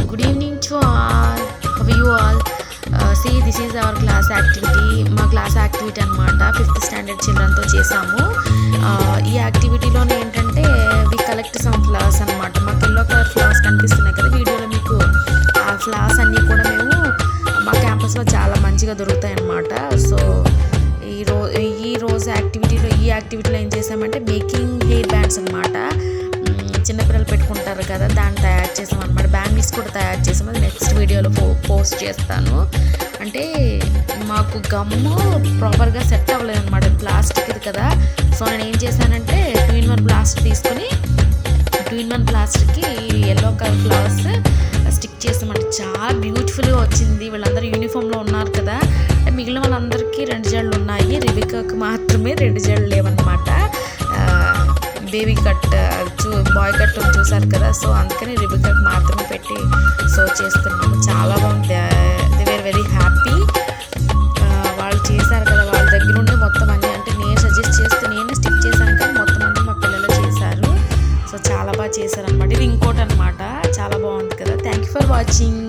Good evening to all. How are you all? See, this is our class activity. మా class activity అనమాట 5th standard చిల్డ్రన్తో చేసాము. ఈ యాక్టివిటీలోనే ఏంటంటే వి collect some flowers అనమాట. మాకు ఎల్లో కలర్ ఫ్లవర్స్ కనిపిస్తున్నాయి కదా వీడియోలో మీకు. ఆ ఫ్లవర్స్ అన్నీ కూడా మేము మా క్యాంపస్లో చాలా మంచిగా దొరుకుతాయి అన్నమాట. సో ఈ యాక్టివిటీలో ఏం చేసామంటే మేకింగ్ హెయిర్ బ్యాండ్స్ అనమాట. చిన్నపిల్లలు పెట్టుకుంటారు కదా, దాన్ని తయారు చేసాం అనమాట. బ్యాంగిల్స్ కూడా తయారు చేసాం, అది నెక్స్ట్ వీడియోలో పోస్ట్ చేస్తాను. అంటే మాకు గమ్ము ప్రాపర్గా సెట్ అవ్వలేదు అనమాట, ప్లాస్టిక్ ఇది కదా. సో నేను ఏం చేశానంటే 2-in-1 ప్లాస్టిక్ తీసుకుని 2-in-1 ప్లాస్టిక్కి ఎల్లో కలర్ ఫ్లవర్స్ స్టిక్ చేసామంటే చాలా బ్యూటిఫుల్గా వచ్చింది. వీళ్ళందరూ యూనిఫామ్లో ఉన్నారు కదా, మిగిలిన వాళ్ళందరికీ 2 జడలు ఉన్నాయి, రిబికాకి మాత్రమే 2 జడలు లేవన్నమాట. బేబీ కట్ బాయ్ కట్ చూసారు కదా, సో అందుకని రిబికాకి మాత్రమే పెట్టి సో చేస్తున్నాము. చాలా బాగుంది, దే వేర్ వెరీ హ్యాపీ. వాళ్ళు చేశారు కదా, వాళ్ళ దగ్గర ఉండి మొత్తం అన్నీ అంటే నేను సజెస్ట్ చేస్తే నేనే స్టిక్ చేశాను, కానీ మొత్తం అన్నీ మా పిల్లలు చేశారు. సో చాలా బాగా చేశారు అనమాట. ఇది ఇంకోటి అనమాట, చాలా బాగుంది కదా. Thank you for watching.